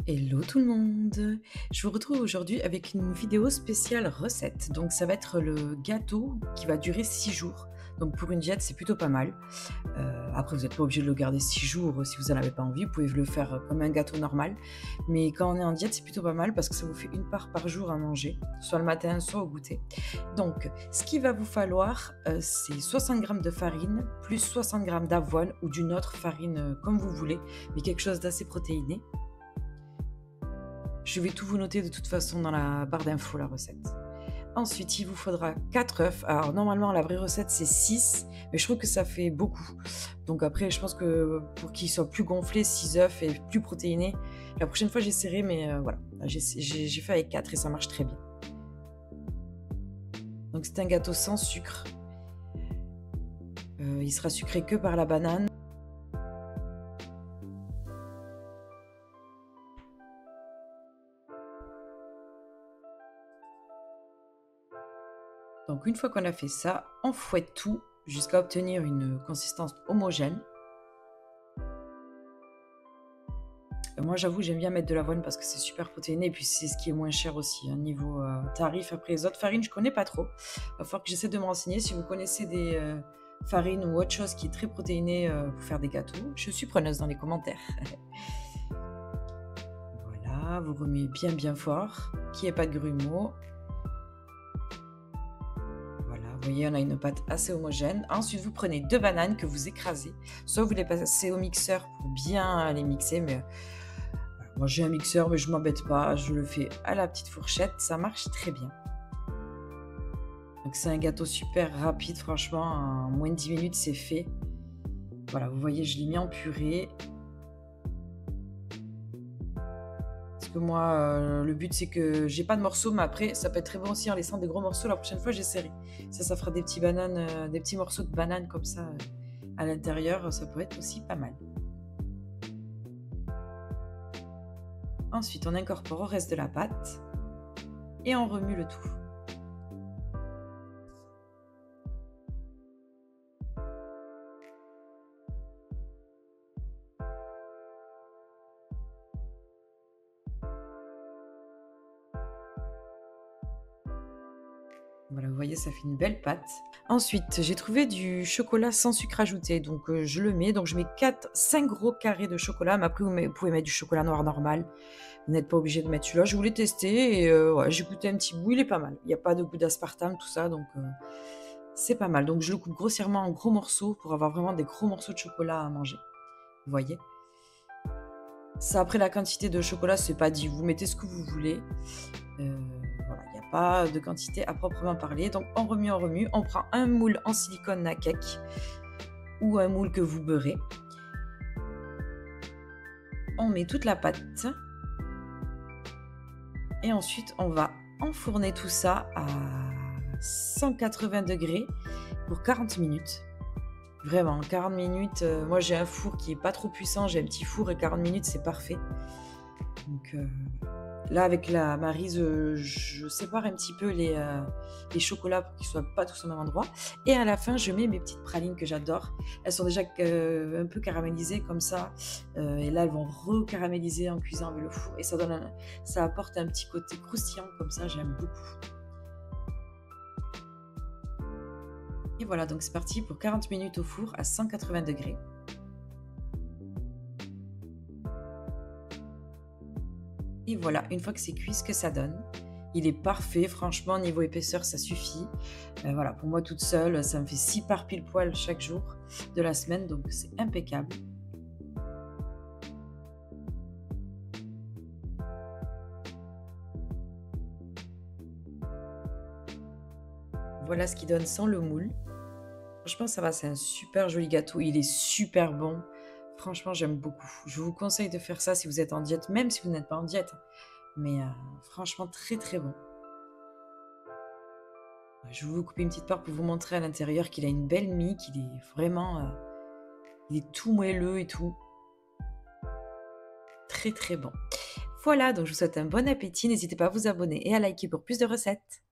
Hello tout le monde! Je vous retrouve aujourd'hui avec une vidéo spéciale recette. Donc ça va être le gâteau qui va durer 6 jours. Donc pour une diète, c'est plutôt pas mal. Après vous n'êtes pas obligé de le garder 6 jours si vous en avez pas envie. Vous pouvez le faire comme un gâteau normal. Mais quand on est en diète, c'est plutôt pas mal parce que ça vous fait une part par jour à manger, soit le matin, soit au goûter. Donc ce qu'il va vous falloir, c'est 60 grammes de farine plus 60 grammes d'avoine ou d'une autre farine comme vous voulez, mais quelque chose d'assez protéiné. Je vais tout vous noter de toute façon dans la barre d'infos, la recette. Ensuite, il vous faudra 4 œufs. Alors normalement, la vraie recette, c'est 6, mais je trouve que ça fait beaucoup. Donc après, je pense que pour qu'ils soient plus gonflés, 6 œufs et plus protéinés, la prochaine fois, j'essaierai, mais voilà. J'ai fait avec 4 et ça marche très bien. Donc c'est un gâteau sans sucre. Il sera sucré que par la banane. Donc une fois qu'on a fait ça, on fouette tout jusqu'à obtenir une consistance homogène. Moi j'avoue j'aime bien mettre de l'avoine parce que c'est super protéiné et puis c'est ce qui est moins cher aussi, hein, niveau tarif. Après les autres farines je connais pas trop. Il va falloir que j'essaie de me renseigner. Si vous connaissez des farines ou autre chose qui est très protéinée pour faire des gâteaux, je suis preneuse dans les commentaires. Voilà, vous remuez bien fort, qu'il n'y ait pas de grumeaux. Vous voyez, on a une pâte assez homogène. Ensuite, vous prenez 2 bananes que vous écrasez. Soit vous les passez au mixeur pour bien les mixer. Mais voilà, moi, j'ai un mixeur, mais je m'embête pas. Je le fais à la petite fourchette. Ça marche très bien. Donc, c'est un gâteau super rapide. Franchement, en moins de 10 minutes, c'est fait. Voilà, vous voyez, je l'ai mis en purée. Parce que moi, le but, c'est que j'ai pas de morceaux. Mais après, ça peut être très bon aussi en laissant des gros morceaux. La prochaine fois, j'essaierai. Ça fera des petits morceaux de bananes comme ça à l'intérieur. Ça peut être aussi pas mal. Ensuite, on incorpore au reste de la pâte et on remue le tout. Voilà, vous voyez, ça fait une belle pâte. Ensuite, j'ai trouvé du chocolat sans sucre ajouté, donc je le mets. Donc je mets 5 gros carrés de chocolat, mais après vous pouvez mettre du chocolat noir normal. Vous n'êtes pas obligé de mettre celui-là. Je voulais tester et ouais, j'ai goûté un petit bout, il est pas mal. Il n'y a pas de goût d'aspartame, tout ça, donc c'est pas mal. Donc je le coupe grossièrement en gros morceaux pour avoir vraiment des gros morceaux de chocolat à manger. Vous voyez? Ça, après la quantité de chocolat, c'est pas dit. Vous mettez ce que vous voulez. Voilà, il n'y a pas de quantité à proprement parler. Donc on remue. On prend un moule en silicone à cake ou un moule que vous beurrez. On met toute la pâte. Et ensuite, on va enfourner tout ça à 180 degrés pour 40 minutes. Vraiment, 40 minutes. Moi, j'ai un four qui est pas trop puissant. J'ai un petit four et 40 minutes, c'est parfait. Donc là, avec la Maryse, je sépare un petit peu les chocolats pour qu'ils ne soient pas tous au même endroit. Et à la fin, je mets mes petites pralines que j'adore. Elles sont déjà un peu caramélisées comme ça. Et là, elles vont recaraméliser en cuisant avec le four. Et ça apporte un petit côté croustillant comme ça, j'aime beaucoup. Et voilà, donc c'est parti pour 40 minutes au four à 180 degrés. Et voilà, une fois que c'est cuit, ce que ça donne. Il est parfait, franchement, niveau épaisseur, ça suffit. Voilà, pour moi toute seule, ça me fait 6 parts pile poil chaque jour de la semaine, donc c'est impeccable. Voilà ce qui donne sans le moule. Franchement, ça va, c'est un super joli gâteau. Il est super bon. Franchement, j'aime beaucoup. Je vous conseille de faire ça si vous êtes en diète, même si vous n'êtes pas en diète. Mais franchement, très bon. Je vais vous couper une petite part pour vous montrer à l'intérieur qu'il a une belle mie, qu'il est vraiment... il est tout moelleux et tout. Très bon. Voilà, donc je vous souhaite un bon appétit. N'hésitez pas à vous abonner et à liker pour plus de recettes.